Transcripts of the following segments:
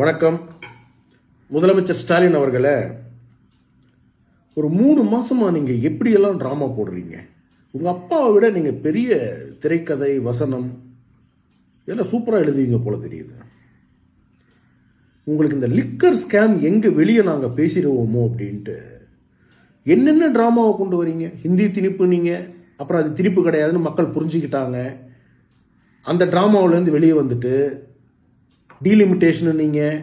வணக்கம். முதலமைச்சர் ஸ்டாலின் அவர்களே, ஒரு 3 மாசமா நீங்க எப்படியெல்லாம் ட்ராமா போடுறீங்க? உங்க அப்பாவை விட நீங்க பெரிய திரைக்கதை வசனம் இதெல்லாம் சூப்பரா எழுதுவீங்க போல தெரியுது. உங்களுக்கு இந்த லிக்கர் ஸ்கேம் எங்க வெளியே நாங்க பேசிடுவோமோ அப்படின்ட்டு என்னென்ன ட்ராமாவை கொண்டு வரீங்க. ஹிந்தி திணிப்பு நீங்க, அப்புறம் அது திணிப்பு கிடையாதுன்னு மக்கள் புரிஞ்சுக்கிட்டாங்க. அந்த ட்ராமாவிலேருந்து வெளியே வந்துட்டு டீலிமிட்டேஷன் நீங்கள்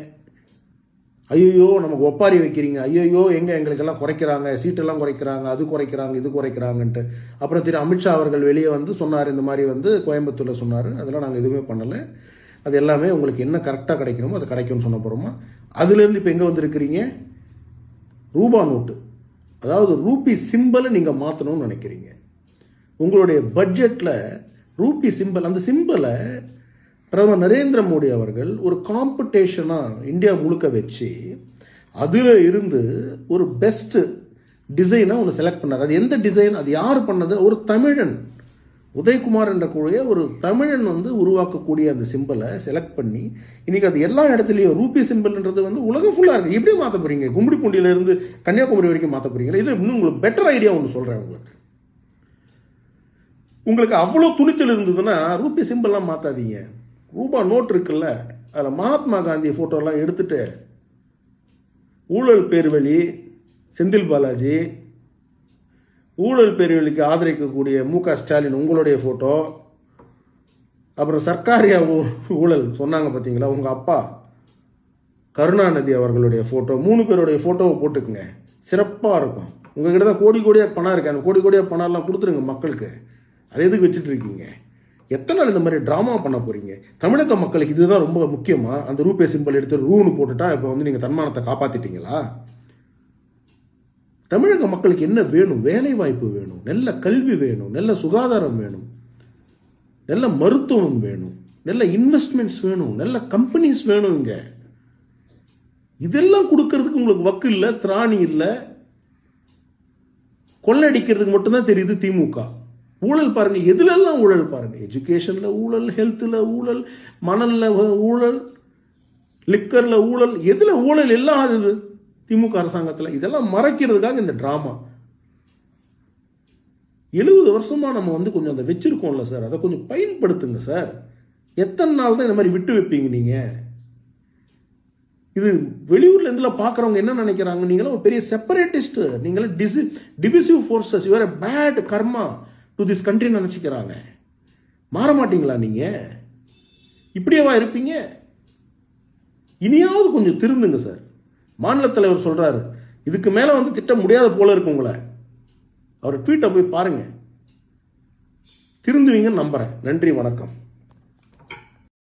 ஐயோ நமக்கு ஒப்பாரி வைக்கிறீங்க, ஐயோ எங்களுக்கெல்லாம் குறைக்கிறாங்க, சீட்டெல்லாம் குறைக்கிறாங்க, அது குறைக்கிறாங்க, இது குறைக்கிறாங்கன்ட்டு. அப்புறம் திரு அமித்ஷா அவர்கள் வெளியே வந்து சொன்னார், இந்த மாதிரி வந்து கோயம்புத்தூரில் சொன்னார். அதெல்லாம் நாங்கள் எதுவுமே பண்ணலை, அது எல்லாமே உங்களுக்கு என்ன கரெக்டாக கிடைக்கணுமோ அது கிடைக்கும்னு சொன்ன போகிறோமா. அதுலேருந்து இப்போ எங்கே வந்திருக்கிறீங்க? ரூபா நோட்டு, அதாவது ரூபி சிம்பிளை நீங்கள் மாற்றணும்னு நினைக்கிறீங்க. உங்களுடைய பட்ஜெட்டில் ரூபி சிம்பிள், அந்த சிம்பிளை பிரதமர் நரேந்திர மோடி அவர்கள் ஒரு காம்படிஷனாக இந்தியா முழுக்க வச்சு அதில் இருந்து ஒரு பெஸ்ட் டிசைனை ஒன்று செலக்ட் பண்ணார். அது எந்த டிசைன், அது யார் பண்ணது? ஒரு தமிழன், உதயகுமார் என்ற கூடிய ஒரு தமிழன் வந்து உருவாக்கக்கூடிய அந்த சிம்பிளை செலக்ட் பண்ணி இன்றைக்கி அது எல்லா இடத்துலையும் ரூபி சிம்பிள்ன்றது வந்து உலகம் ஃபுல்லாக இருக்குது. எப்படி மாற்ற போகிறீங்க? கும்மிடிப்பூண்டியிலேருந்து கன்னியாகுமரி வரைக்கும் மாற்ற போகிறீங்களா? இது இன்னும் உங்களுக்கு பெட்டர் ஐடியா ஒன்று சொல்கிறேன். உங்களுக்கு அவ்வளோ துணிச்சல் இருந்ததுன்னா ரூபி சிம்பிள்லாம் மாற்றாதீங்க. ரூபா நோட் இருக்குல்ல, அதில் மகாத்மா காந்தி ஃபோட்டோலாம் எடுத்துட்டு ஊழல் பேர்வழி செந்தில் பாலாஜி, ஊழல் பேர்வழிக்கு ஆதரிக்கக்கூடிய மு.க. ஸ்டாலின் உங்களுடைய ஃபோட்டோ, அப்புறம் சர்க்காரியா ஊழல் சொன்னாங்க பார்த்தீங்களா உங்கள் அப்பா கருணாநிதி அவர்களுடைய ஃபோட்டோ, 3 பேருடைய ஃபோட்டோவை போட்டுக்குங்க, சிறப்பாக இருக்கும். உங்ககிட்ட தான் கோடி கோடியாக பணம் இருக்கு, அந்த கோடி கோடியாக பணம்லாம் கொடுத்துருங்க மக்களுக்கு. அதை எதுக்கு வச்சுட்டு இருக்கீங்க? எத்தனை நாள் இந்த மாதிரி ட்ராமா பண்ண போகிறீங்க? தமிழக மக்களுக்கு இதுதான் ரொம்ப முக்கியமாக. அந்த ரூபே சிம்பிள் எடுத்து ரூன்னு போட்டுட்டா இப்போ வந்து நீங்கள் தன்மானத்தை காப்பாற்றிட்டீங்களா? தமிழக மக்களுக்கு என்ன வேணும்? வேலை வாய்ப்பு வேணும், நல்ல கல்வி வேணும், நல்ல சுகாதாரம் வேணும், நல்ல மருத்துவம் வேணும், நல்ல இன்வெஸ்ட்மெண்ட்ஸ் வேணும், நல்ல கம்பெனிஸ் வேணும். இங்கே இதெல்லாம் கொடுக்கறதுக்கு உங்களுக்கு வக்கு இல்லை, திராணி இல்லை. கொள்ளடிக்கிறதுக்கு மட்டும்தான் தெரியுது திமுக. ஊழல் பாருங்க, எதுலெல்லாம் ஊழல் பாருங்க. எஜுகேஷன்ல ஊழல், ஹெல்த்தில் ஊழல், மணல்ல ஊழல், லிக்கர்ல ஊழல், எதுல ஊழல் எல்லாம் ஆகுது திமுக அரசாங்கத்தில். இதெல்லாம் மறைக்கிறதுக்காக இந்த டிராமா. 70 வருஷமா நம்ம வந்து கொஞ்சம் அதை வச்சிருக்கோம்ல சார், அதை கொஞ்சம் பயன்படுத்துங்க சார். எத்தனை நாள் தான் இந்த மாதிரி விட்டு வைப்பீங்க நீங்க? இது வெளியூர்ல இருந்துல பார்க்குறவங்க என்ன நினைக்கிறாங்க? நீங்களும் ஒரு பெரிய செப்பரேட்டிஸ்ட், நீங்களும் divisive forces, you are a bad karma to this country நினச்சிக்கிறாங்க. மாற மாட்டீங்களா நீங்க? இப்படியேவா இருப்பீங்க? இனியாவது கொஞ்சம் திருந்துங்க சார். மாநில தலைவர் சொல்றாரு, இதுக்கு மேல வந்து திட்ட முடியாத போல இருக்கு உங்களை. அவர் ட்வீட்டை போய் பாருங்க, திருந்துவீங்கன்னு நம்புறேன். நன்றி, வணக்கம்.